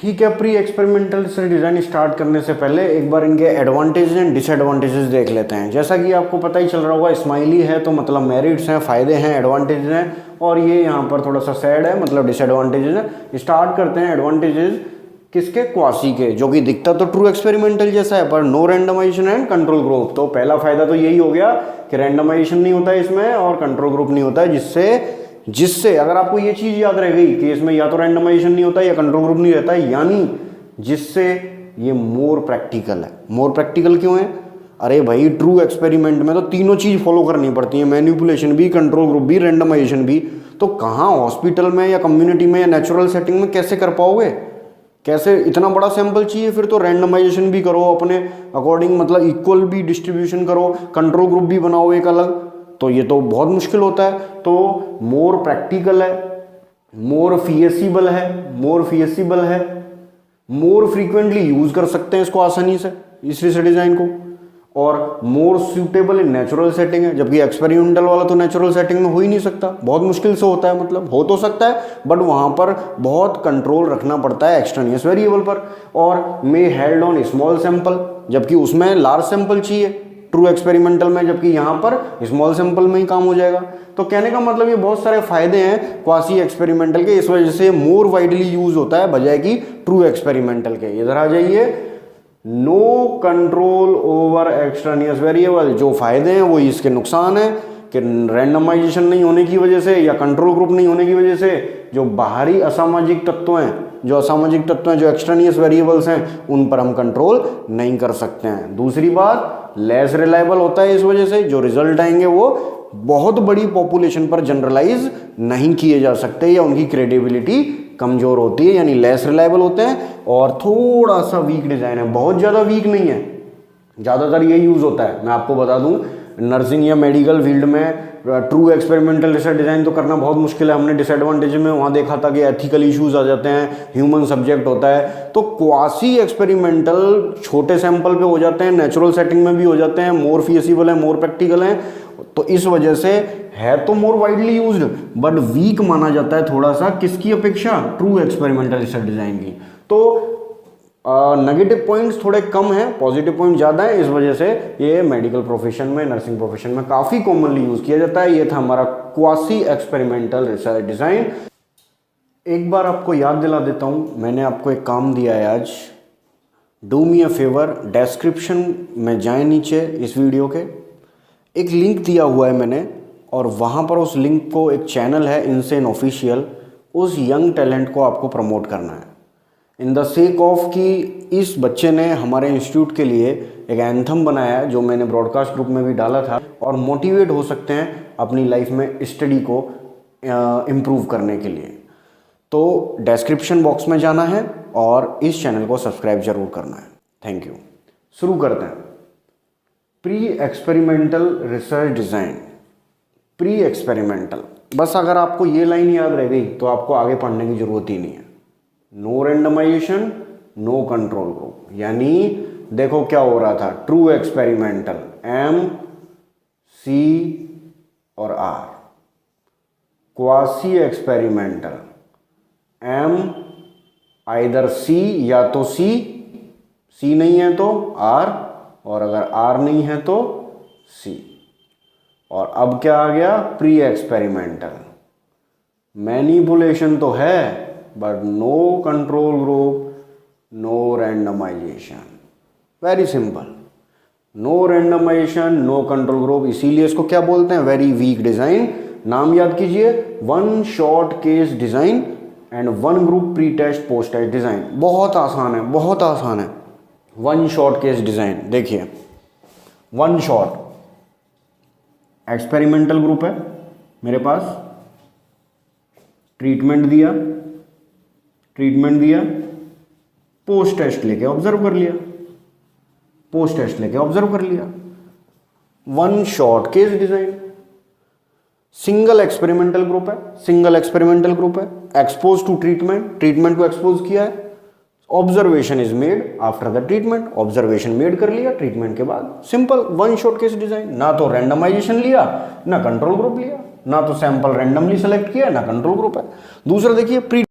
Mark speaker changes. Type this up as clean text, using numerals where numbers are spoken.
Speaker 1: ठीक है, pre experimental से डिज़ाइन स्टार्ट करने से पहले एक बार इनके एडवांटेज एंड डिसएडवांटेजेस देख लेते हैं। जैसा कि आपको पता ही चल रहा होगा, स्माइली है तो मतलब मेरिट्स हैं, फ़ायदे हैं, एडवांटेज हैं, और ये यहाँ पर थोड़ा सा सैड है, मतलब डिसएडवांटेजेस हैं। स्टार्ट करते हैं एडवांटेजेस किसके, क्वासी के, जो कि दिखता तो ट्रू एक्सपेरिमेंटल जैसा है पर no randomisation and control group. तो पहला फायदा तो यही हो गया कि रैंडमाइजेशन नहीं होता है इसमें और कंट्रोल ग्रुप नहीं होता है, जिससे अगर आपको ये चीज़ याद रह गई कि इसमें या तो रैंडमाइजेशन नहीं होता या कंट्रोल ग्रुप नहीं रहता है, यानी जिससे ये मोर प्रैक्टिकल है। मोर प्रैक्टिकल क्यों है? अरे भाई, ट्रू एक्सपेरिमेंट में तो तीनों चीज़ फॉलो करनी पड़ती है, मैनिपुलेशन भी, कंट्रोल ग्रुप भी, रैंडमाइजेशन भी। तो कहाँ हॉस्पिटल में या कम्युनिटी में या नेचुरल सेटिंग में कैसे कर पाओगे? कैसे? इतना बड़ा सैंपल चाहिए, फिर तो रैंडमाइजेशन भी करो अपने अकॉर्डिंग, मतलब इक्वल भी डिस्ट्रीब्यूशन करो, कंट्रोल ग्रुप भी बनाओ एक अलग, तो ये तो बहुत मुश्किल होता है। तो मोर प्रैक्टिकल है, मोर फिएसिबल है, मोर फ्रीक्वेंटली यूज कर सकते हैं इसको आसानी से, इस रिसर्च डिजाइन को, और मोर सूटेबल इन नेचुरल सेटिंग है, जबकि एक्सपेरिमेंटल वाला तो नेचुरल सेटिंग में हो ही नहीं सकता, बहुत मुश्किल से होता है, मतलब हो तो सकता है बट वहाँ पर बहुत कंट्रोल रखना पड़ता है एक्सट्रेनियस वेरिएबल पर, और मे हेल्ड ऑन स्मॉल सैंपल, जबकि उसमें लार्ज सैंपल चाहिए ट्रू एक्सपेरिमेंटल में, जबकि यहाँ पर स्मॉल सैंपल में ही काम हो जाएगा। तो कहने का मतलब ये बहुत सारे फायदे हैं क्वासी एक्सपेरिमेंटल के, इस वजह से मोर वाइडली यूज होता है बजाय कि ट्रू एक्सपेरिमेंटल के। इधर आ जाइए, no control over extraneous variable, जो फायदे हैं वो इसके नुकसान है कि रैंडमाइजेशन नहीं होने की वजह से या कंट्रोल ग्रुप नहीं होने की वजह से जो बाहरी असामाजिक तत्व हैं, जो एक्सट्रेनियस वेरिएबल्स हैं, उन पर हम कंट्रोल नहीं कर सकते हैं। दूसरी बात, लेस रिलायबल होता है, इस वजह से जो रिजल्ट आएंगे वो बहुत बड़ी पॉपुलेशन पर जनरलाइज नहीं किए जा सकते या उनकी क्रेडिबिलिटी कमजोर होती है, यानी लेस रिलायबल होते हैं, और थोड़ा सा वीक डिजाइन है, बहुत ज़्यादा वीक नहीं है, ज़्यादातर ये यूज़ होता है। मैं आपको बता दूं, नर्सिंग या मेडिकल फील्ड में ट्रू एक्सपेरिमेंटल रिसर्च डिज़ाइन तो करना बहुत मुश्किल है। हमने डिसएडवांटेज में वहाँ देखा था कि एथिकल इश्यूज आ जाते हैं, ह्यूमन सब्जेक्ट होता है। तो क्वासी एक्सपेरिमेंटल छोटे सैंपल पे हो जाते हैं, नेचुरल सेटिंग में भी हो जाते हैं, मोर फिजिबल है, मोर प्रैक्टिकल है, तो इस वजह से है तो more widely used but weak माना जाता है थोड़ा सा, किसकी अपेक्षा? ट्रू एक्सपेरिमेंटल रिसर्च डिज़ाइन की। तो नेगेटिव पॉइंट्स थोड़े कम हैं, पॉजिटिव पॉइंट ज़्यादा है, इस वजह से ये मेडिकल प्रोफेशन में, नर्सिंग प्रोफेशन में काफ़ी कॉमनली यूज़ किया जाता है। ये था हमारा क्वासी एक्सपेरिमेंटल रिसर्च डिज़ाइन। एक बार आपको याद दिला देता हूँ, मैंने आपको एक काम दिया है आज, do me a favour, description में जाए नीचे इस वीडियो के, एक लिंक दिया हुआ है मैंने, और वहाँ पर उस लिंक को, एक चैनल है इनसेन ऑफिशियल, उस यंग टैलेंट को आपको प्रमोट करना है इन द सेक ऑफ कि इस बच्चे ने हमारे इंस्टीट्यूट के लिए एक एंथम बनाया है, जो मैंने ब्रॉडकास्ट ग्रुप में भी डाला था, और मोटिवेट हो सकते हैं अपनी लाइफ में स्टडी को इम्प्रूव करने के लिए। तो डिस्क्रिप्शन बॉक्स में जाना है और इस चैनल को सब्सक्राइब जरूर करना है। Thank you. शुरू करते हैं। Pre experimental research design, pre experimental, बस अगर आपको ये लाइन याद रह गई तो आपको आगे पढ़ने की ज़रूरत ही नहीं है। No randomisation, no control group, यानी देखो क्या हो रहा था, ट्रू एक्सपेरिमेंटल एम, सी और R, quasi experimental M either C, या तो सी नहीं है तो आर, और अगर आर नहीं है तो सी। और अब क्या आ गया? प्री एक्सपेरिमेंटल, मैनिपुलेशन तो है but no control group, no randomisation, very simple, no randomisation, no control group, इसीलिए इसको क्या बोलते हैं? Very weak design. नाम याद कीजिए, one short case design and one group pre test post test design. बहुत आसान है, बहुत आसान है। वन शॉर्ट केस डिजाइन, देखिए, वन शॉट एक्सपेरिमेंटल ग्रुप है मेरे पास, ट्रीटमेंट दिया, पोस्ट टेस्ट लेके ऑब्जर्व कर लिया, one shot case design. Single experimental group है, एक्सपोज टू ट्रीटमेंट को एक्सपोज किया है, observation is made after the treatment, observation made कर लिया ट्रीटमेंट के बाद। Simple one shot case design, ना तो रैंडमाइजेशन लिया ना कंट्रोल ग्रुप लिया, ना तो सैंपल रैंडमली सेलेक्ट किया ना कंट्रोल ग्रुप है। दूसरा देखिए, प्री